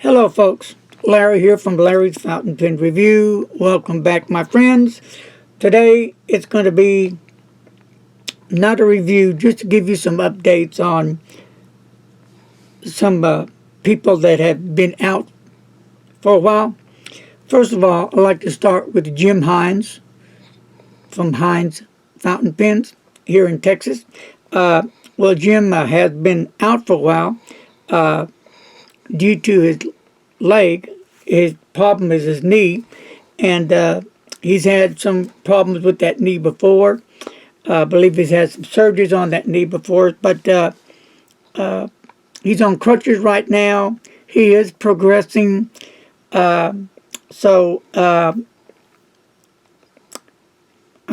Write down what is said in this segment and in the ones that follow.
Hello folks, Larry here from Larry's Fountain Pen Review. Welcome back my friends. Today it's going to be not a review, just to give you some updates on some people that have been out for a while. First of all, I'd like to start with Jim Hines from Hines Fountain Pens here in Texas. Well, Jim has been out for a while due to his leg. His problem is his knee, and he's had some problems with that knee before. I believe he's had some surgeries on that knee before, but he's on crutches right now. He is progressing, so I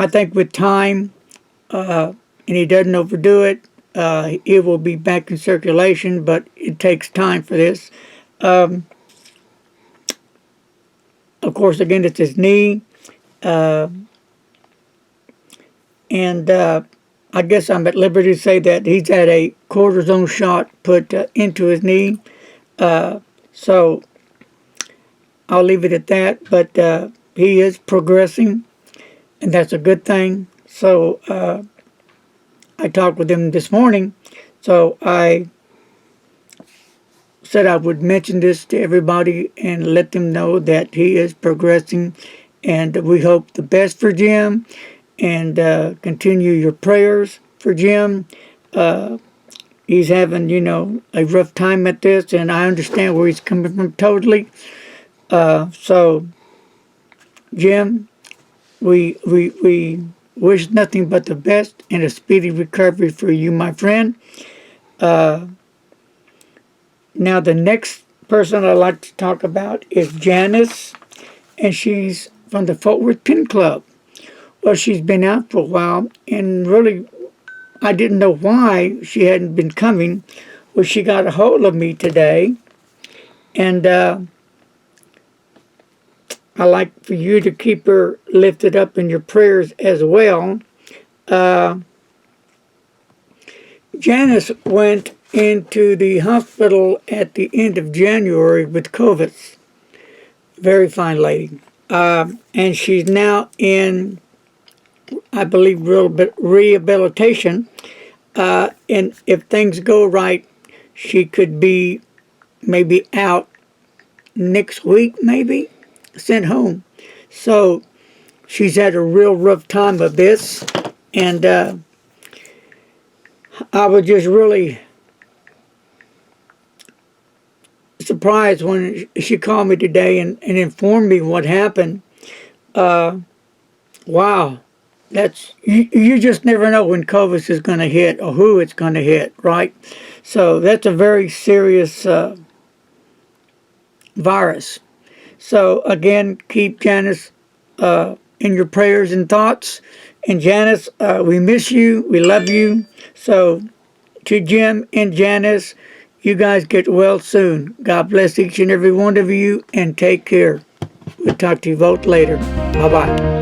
think with time, and he doesn't overdo it, it will be back in circulation, but it takes time for this. Of course, again, it's his knee, and I guess I'm at liberty to say that he's had a cortisone shot put into his knee, so I'll leave it at that, but he is progressing, and that's a good thing. So I talked with him this morning, so I said I would mention this to everybody and let them know that he is progressing, and we hope the best for Jim, and continue your prayers for Jim. He's having, a rough time at this, and I understand where he's coming from totally. So Jim, we wish nothing but the best and a speedy recovery for you, my friend. Now, the next person I'd like to talk about is Janice, and she's from the Fort Worth Pen Club. Well, she's been out for a while, and really, I didn't know why she hadn't been coming. Well, she got a hold of me today, and I'd like for you to keep her lifted up in your prayers as well. Janice went into the hospital at the end of January with COVID. Very fine lady. And she's now in, I believe, rehabilitation. And if things go right, she could be maybe out next week, maybe sent home. So she's had a real rough time of this, and I was just really surprised when she called me today and informed me what happened. Wow, that's you just never know when COVID is going to hit or who it's going to hit, right? So that's a very serious virus. So again, keep Janice in your prayers and thoughts. And Janice, we miss you. We love you. So to Jim and Janice, you guys get well soon. God bless each and every one of you, and take care. We'll talk to you both later. Bye-bye.